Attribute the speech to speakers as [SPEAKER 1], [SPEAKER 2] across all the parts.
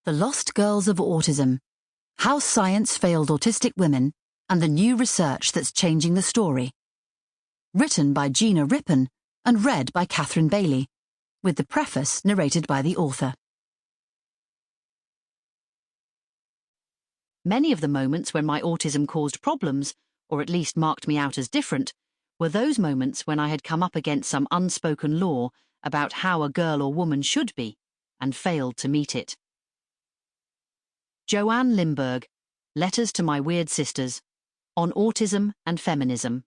[SPEAKER 1] The Lost Girls of Autism: How Science Failed Autistic Women and the New Research That's Changing the Story. Written by Gina Rippon and read by Catherine Bailey, with the preface narrated by the author. Many of the moments when my autism caused problems, or at least marked me out as different, were those moments when I had come up against some unspoken law about how a girl or woman should be, and failed to meet it. Joanne Limburg, Letters to My Weird Sisters, on Autism and Feminism.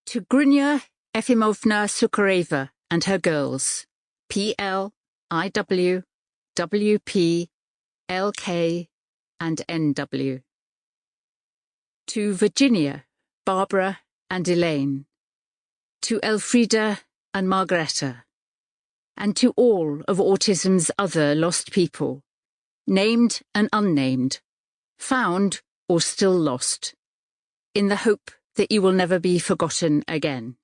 [SPEAKER 2] To Grunya Efimovna Sukareva and her girls, PL, IW, WP, LK, and NW. To Virginia, Barbara, and Elaine. To Elfrida and Margareta. And to all of autism's other lost people, named and unnamed, found or still lost, in the hope that you will never be forgotten again.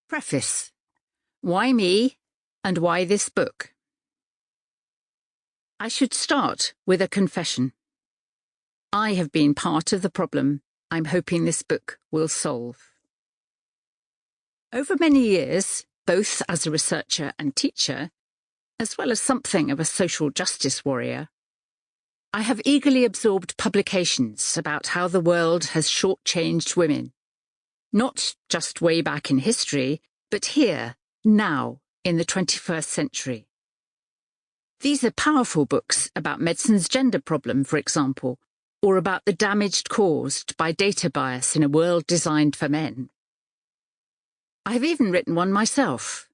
[SPEAKER 2] Preface. Why me, and why this book? I should start with a confession. I have been part of the problem I'm hoping this book will solve. Over many years, both as a researcher and teacher, as well as something of a social justice warrior, I have eagerly absorbed publications about how the world has shortchanged women, not just way back in history, but here, now, in the 21st century. These are powerful books about medicine's gender problem, for example, or about the damage caused by data bias in a world designed for men. I have even written one myself,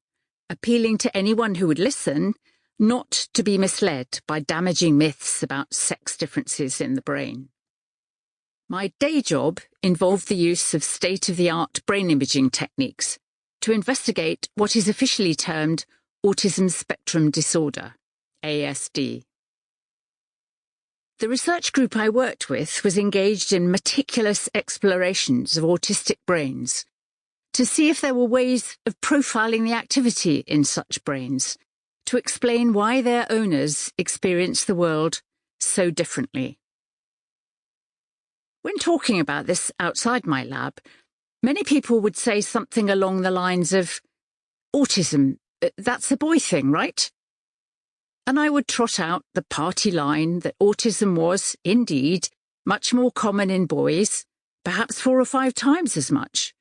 [SPEAKER 2] appealing to anyone who would listen not to be misled by damaging myths about sex differences in the brain. My day job involved the use of state-of-the-art brain imaging techniques to investigate what is officially termed autism spectrum disorder, ASD. The research group I worked with was engaged in meticulous explorations of autistic brains to see if there were ways of profiling the activity in such brains, to explain why their owners experience the world so differently. When talking about this outside my lab, many people would say something along the lines of, "Autism, that's a boy thing, right?" And I would trot out the party line that autism was, indeed, much more common in boys, perhaps 4 or 5 times as much.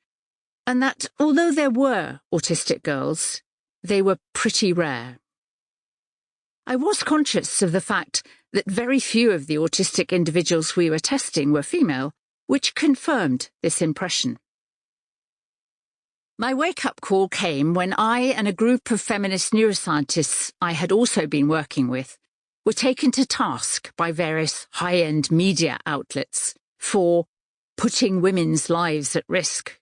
[SPEAKER 2] And that, although there were autistic girls, they were pretty rare. I was conscious of the fact that very few of the autistic individuals we were testing were female, which confirmed this impression. My wake-up call came when I and a group of feminist neuroscientists I had also been working with were taken to task by various high-end media outlets for putting women's lives at risk.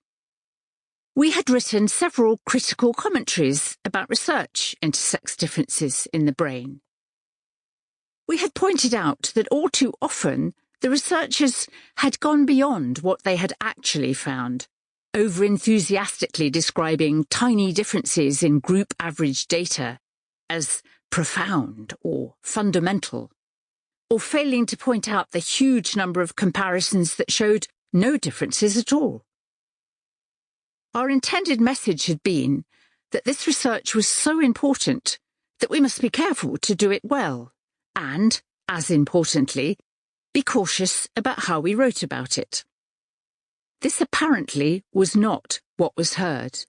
[SPEAKER 2] We had written several critical commentaries about research into sex differences in the brain. We had pointed out that all too often the researchers had gone beyond what they had actually found, over-enthusiastically describing tiny differences in group average data as profound or fundamental, or failing to point out the huge number of comparisons that showed no differences at all. Our intended message had been that this research was so important that we must be careful to do it well and, as importantly, be cautious about how we wrote about it. This apparently was not what was heard.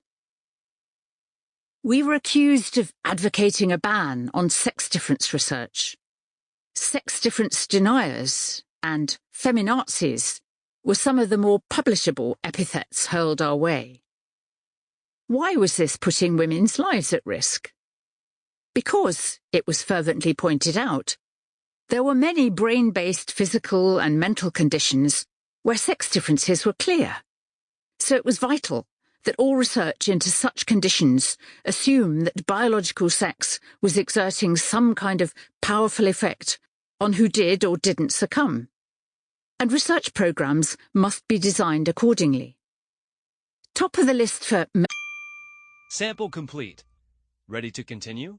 [SPEAKER 2] We were accused of advocating a ban on sex difference research. Sex difference deniers and feminazis were some of the more publishable epithets hurled our way. Why was this putting women's lives at risk? Because, it was fervently pointed out, there were many brain-based physical and mental conditions where sex differences were clear. So it was vital that all research into such conditions assume that biological sex was exerting some kind of powerful effect on who did or didn't succumb. And research programs must be designed accordingly. Top of the list for
[SPEAKER 3] Sample complete. Ready to continue?